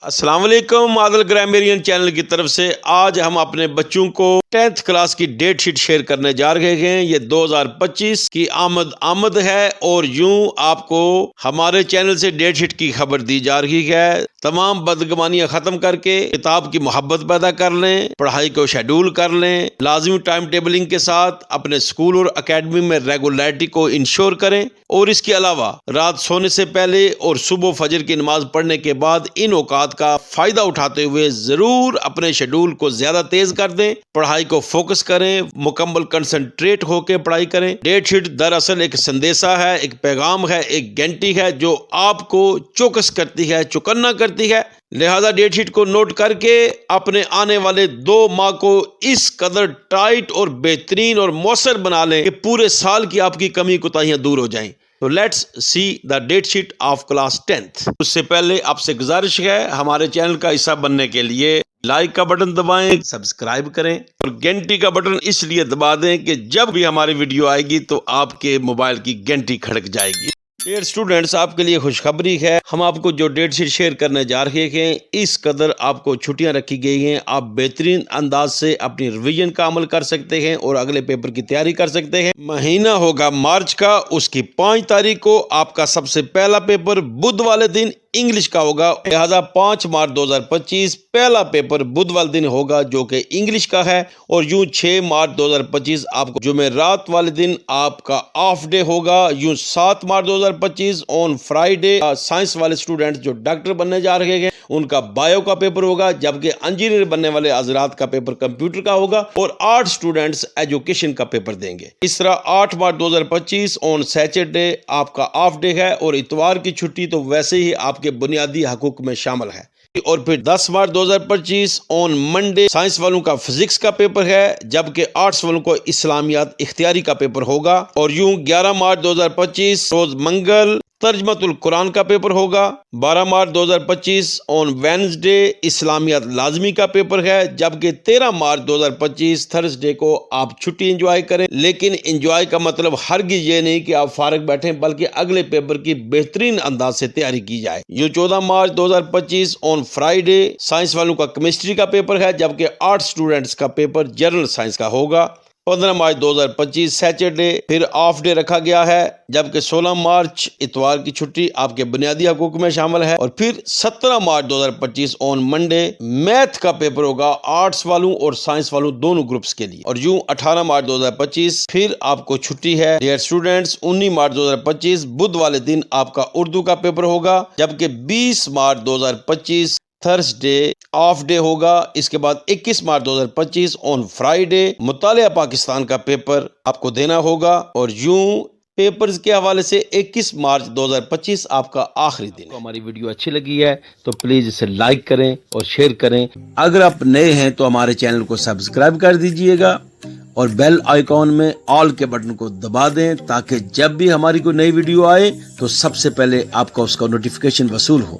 السلام علیکم عادل گرامرین چینل کی طرف سے آج ہم اپنے بچوں کو 10th کلاس کی ڈیٹ شیٹ شیئر کرنے جا رہے ہیں۔ یہ 2025 کی آمد ہے اور یوں آپ کو ہمارے چینل سے ڈیٹ شیٹ کی خبر دی جا رہی ہے۔ تمام بدگمانیاں ختم کر کے کتاب کی محبت پیدا کر لیں، پڑھائی کو شیڈول کر لیں، لازمی ٹائم ٹیبلنگ کے ساتھ اپنے اسکول اور اکیڈمی میں ریگولیرٹی کو انشور کریں، اور اس کے علاوہ رات سونے سے پہلے اور صبح فجر کی نماز پڑھنے کے بعد ان اوقات کا فائدہ اٹھاتے ہوئے ضرور اپنے شیڈول کو زیادہ تیز کر دیں، پڑھائی کو فوکس کریں، مکمل کنسنٹریٹ ہو کے پڑھائی کریں۔ ڈیٹ شیٹ دراصل ایک سندیشہ ہے، ایک پیغام ہے، ایک گھنٹی ہے جو آپ کو چوکس کرتی ہے، چوکنا کرتی ہے۔ لہذا ڈیٹ شیٹ کو نوٹ کر کے اپنے آنے والے 2 ماہ کو اس قدر ٹائٹ اور بہترین اور مؤثر بنا لیں کہ پورے سال کی آپ کی کمی کوتاہیاں دور ہو جائیں۔ تو let's see the date sheet of class 10th۔ اس سے پہلے آپ سے گزارش ہے، ہمارے چینل کا حصہ بننے کے لیے لائک کا بٹن دبائیں، سبسکرائب کریں اور گھنٹی کا بٹن اس لیے دبا دیں کہ جب بھی ہماری ویڈیو آئے گی تو آپ کے موبائل کی گھنٹی کھڑک جائے گی۔ ڈیئر اسٹوڈنٹس، آپ کے لیے خوشخبری ہے، ہم آپ کو جو ڈیٹ شیٹ شیئر کرنے جا رہے ہیں اس قدر آپ کو چھٹیاں رکھی گئی ہیں، آپ بہترین انداز سے اپنی ریویژن کا عمل کر سکتے ہیں اور اگلے پیپر کی تیاری کر سکتے ہیں۔ مہینہ ہوگا مارچ کا، اس کی 5 تاریخ کو آپ کا سب سے پہلا پیپر بدھ والے دن انگلش کا ہوگا، لہذا 5 مارچ 2025 پہلا پیپر بدھ والے دن ہوگا جو کہ انگلش کا ہے، اور یوں 6 مارچ 2025 آپ کو جمعرات والے دن آپ کا آف ڈے ہوگا، یوں 7 مارچ 2025 آن فرائیڈے سائنس والے اسٹوڈنٹ جو ڈاکٹر بننے جا رہے ہیں ان کا بایو کا پیپر ہوگا، جبکہ انجینئر بننے والے حضرات کا پیپر کمپیوٹر کا ہوگا، اور 8 اسٹوڈنٹس ایجوکیشن کا پیپر دیں گے۔ اس طرح 8 مارچ 2025 آن سیٹرڈے آپ کا آف ڈے ہے، اور اتوار کی چھٹی تو ویسے ہی آپ کے بنیادی حقوق میں شامل ہے۔ اور پھر 10 مارچ 2025 آن منڈے سائنس والوں کا فزکس کا پیپر ہے، جبکہ آرٹس والوں کو اسلامیات اختیاری کا پیپر ہوگا، اور یوں 11 مارچ 2025 روز منگل ترجمۃ القرآن کا پیپر ہوگا۔ 12 مارچ 2025 آن وینسڈے اسلامیات لازمی کا پیپر ہے، جبکہ 13 مارچ 2025 تھرسڈے کو آپ چھٹی انجوائے کریں، لیکن انجوائے کا مطلب ہرگز یہ نہیں کہ آپ فارغ بیٹھیں، بلکہ اگلے پیپر کی بہترین انداز سے تیاری کی جائے۔ یہ 14 مارچ 2025 آن فرائیڈے سائنس والوں کا کیمسٹری کا پیپر ہے، جبکہ 8 اسٹوڈنٹس کا پیپر جنرل سائنس کا ہوگا۔ 15 مارچ 2025 سیٹرڈے پھر آف ڈے رکھا گیا ہے، جبکہ 16 مارچ اتوار کی چھٹی آپ کے بنیادی حقوق میں شامل ہے، اور پھر 17 مارچ 2025 آن منڈے میتھ کا پیپر ہوگا آرٹس والوں اور سائنس والوں دونوں گروپس کے لیے، اور یوں 18 مارچ 2025 پھر آپ کو چھٹی ہے۔ ڈیئر اسٹوڈنٹس، 19 مارچ 2025 بدھ والے دن آپ کا اردو کا پیپر ہوگا، جبکہ 20 مارچ 2025 تھرسڈے آف ڈے ہوگا۔ اس کے بعد 21 مارچ 2025 آن فرائیڈے مطالعہ پاکستان کا پیپر آپ کو دینا ہوگا، اور یوں پیپرز کے حوالے سے 21 مارچ 2025 آپ کا آخری دن ہے۔ ہماری ویڈیو اچھی لگی ہے تو پلیز اسے لائک کریں اور شیئر کریں۔ اگر آپ نئے ہیں تو ہمارے چینل کو سبسکرائب کر دیجئے گا، اور بیل آئیکن میں آل کے بٹن کو دبا دیں تاکہ جب بھی ہماری کوئی نئی ویڈیو آئے تو سب سے پہلے آپ کا اس کا نوٹیفیکیشن وصول ہو۔